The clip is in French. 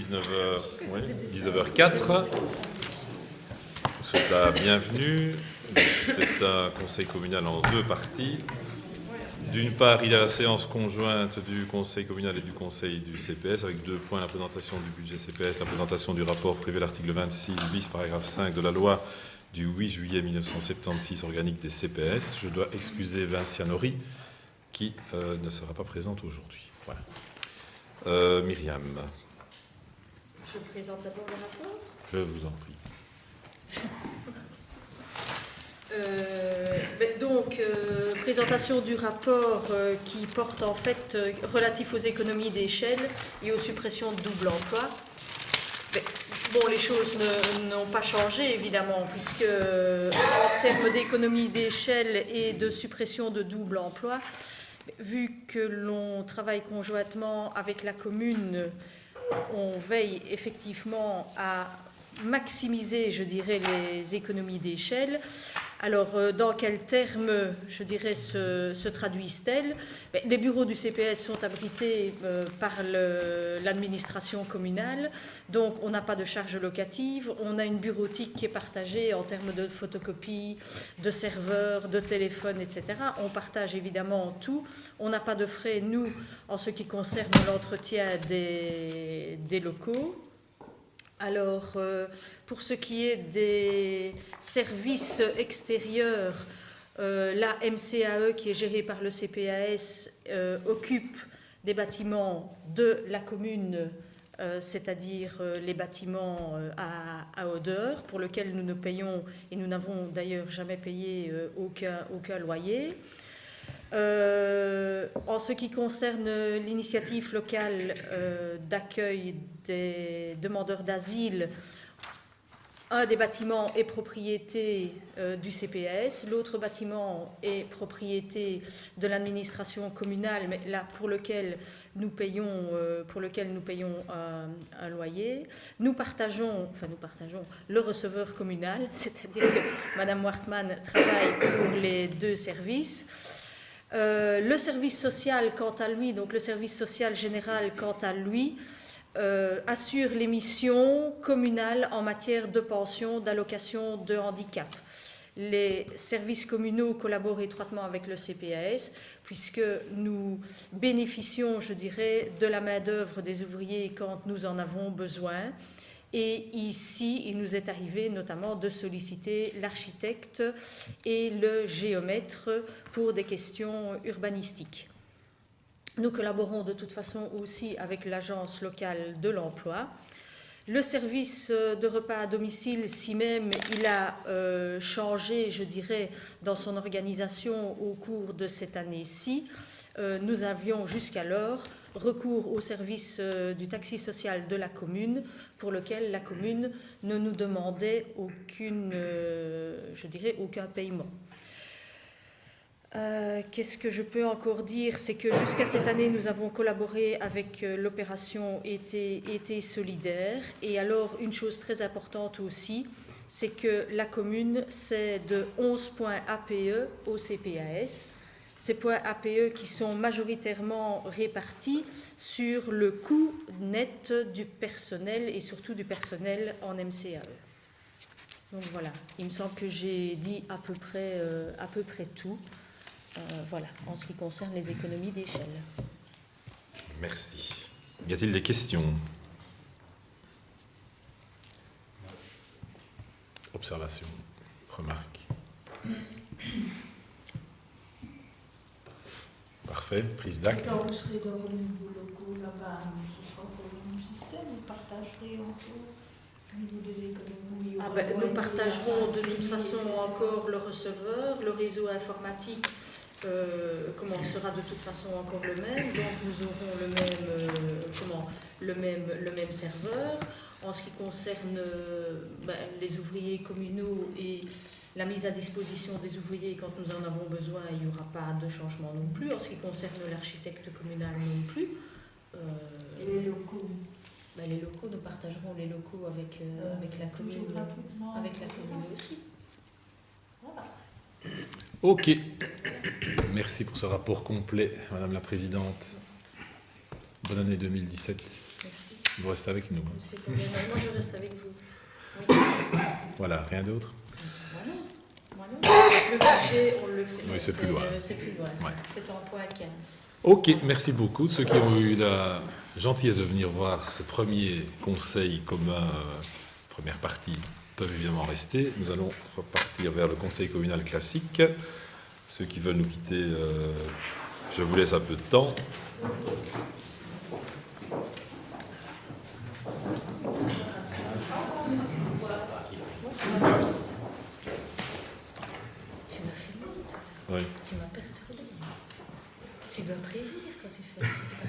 19h, oui, 19h04. Je vous souhaite la bienvenue. C'est un conseil communal en deux parties. D'une part, il y a la séance conjointe du conseil communal et du conseil du CPS avec deux points, la présentation du budget CPS, la présentation du rapport prévu à l'article 26 bis paragraphe 5 de la loi du 8 juillet 1976 organique des CPS. Je dois excuser Vinciane Horry qui ne sera pas présente aujourd'hui. Voilà. Myriam. Je présente d'abord le rapport. Je vous en prie. Présentation du rapport qui porte en fait relatif aux économies d'échelle et aux suppressions de double emploi. Les choses n'ont pas changé évidemment, puisque en termes d'économies d'échelle et de suppression de double emploi, vu que l'on travaille conjointement avec la commune, on veille effectivement à maximiser, je dirais, les économies d'échelle. Alors, dans quels termes, je dirais, se traduisent-elles ? Les bureaux du CPS sont abrités par l'administration communale, donc on n'a pas de charge locative, on a une bureautique qui est partagée en termes de photocopie, de serveurs, de téléphone, etc. On partage évidemment tout. On n'a pas de frais, nous, en ce qui concerne l'entretien des locaux. Alors, pour ce qui est des services extérieurs, la MCAE, qui est gérée par le CPAS, occupe des bâtiments de la commune, c'est-à-dire les bâtiments à odeur, pour lesquels nous ne payons, et nous n'avons d'ailleurs jamais payé aucun loyer. En ce qui concerne l'initiative locale d'accueil des demandeurs d'asile, un des bâtiments est propriété du CPS, l'autre bâtiment est propriété de l'administration communale, mais là pour lequel nous payons un loyer. Nous partageons le receveur communal, c'est-à-dire que Madame Wartmann travaille pour les deux services. Le service social, quant à lui, donc le service social général, quant à lui, assure les missions communales en matière de pension, d'allocation de handicap. Les services communaux collaborent étroitement avec le CPAS, puisque nous bénéficions, je dirais, de la main-d'œuvre des ouvriers quand nous en avons besoin. Et ici, il nous est arrivé notamment de solliciter l'architecte et le géomètre pour des questions urbanistiques. Nous collaborons de toute façon aussi avec l'agence locale de l'emploi. Le service de repas à domicile, si même il a changé, je dirais, dans son organisation au cours de cette année-ci, nous avions jusqu'alors recours au service du taxi social de la commune, pour lequel la commune ne nous demandait aucun paiement. Qu'est-ce que je peux encore dire ? C'est que jusqu'à cette année, nous avons collaboré avec l'opération Été solidaire. Et alors, une chose très importante aussi, c'est que la commune cède 11 points APE au CPAS. Ces points APE qui sont majoritairement répartis sur le coût net du personnel et surtout du personnel en MCAE. Donc voilà, il me semble que j'ai dit à peu près tout. Voilà, en ce qui concerne les économies d'échelle. Merci. Y a-t-il des questions ? Observations, remarques ? Parfait, prise d'acte. Quand vous serez dans vos nouveaux locaux là-bas, ce sera encore le même système, vous partagerez encore au niveau des économies. Nous partagerons de toute façon encore le receveur, le réseau informatique sera de toute façon encore le même, donc nous aurons le même serveur. En ce qui concerne les ouvriers communaux et la mise à disposition des ouvriers quand nous en avons besoin, il n'y aura pas de changement non plus. En ce qui concerne l'architecte communal non plus. Et les locaux les locaux, nous partagerons les locaux avec la commune. Avec la commune aussi. Voilà. Ok. Merci pour ce rapport complet, Madame la Présidente. Bonne année 2017. Merci. Vous restez avec nous. Monsieur Combien, moi je reste avec vous. Oui. Voilà, rien d'autre? Moi non. Le budget, on le fait. Oui, c'est plus loin. C'est plus loin, ça. Ouais. C'est en point 15. Ok, merci beaucoup. Ceux qui ont eu la gentillesse de venir voir ce premier conseil commun, première partie, peuvent évidemment rester. Nous allons repartir vers le conseil communal classique. Ceux qui veulent nous quitter, je vous laisse un peu de temps. Tu m'as fait honte. Oui. Tu m'as perturbé. Tu dois prévenir quand tu fais ça.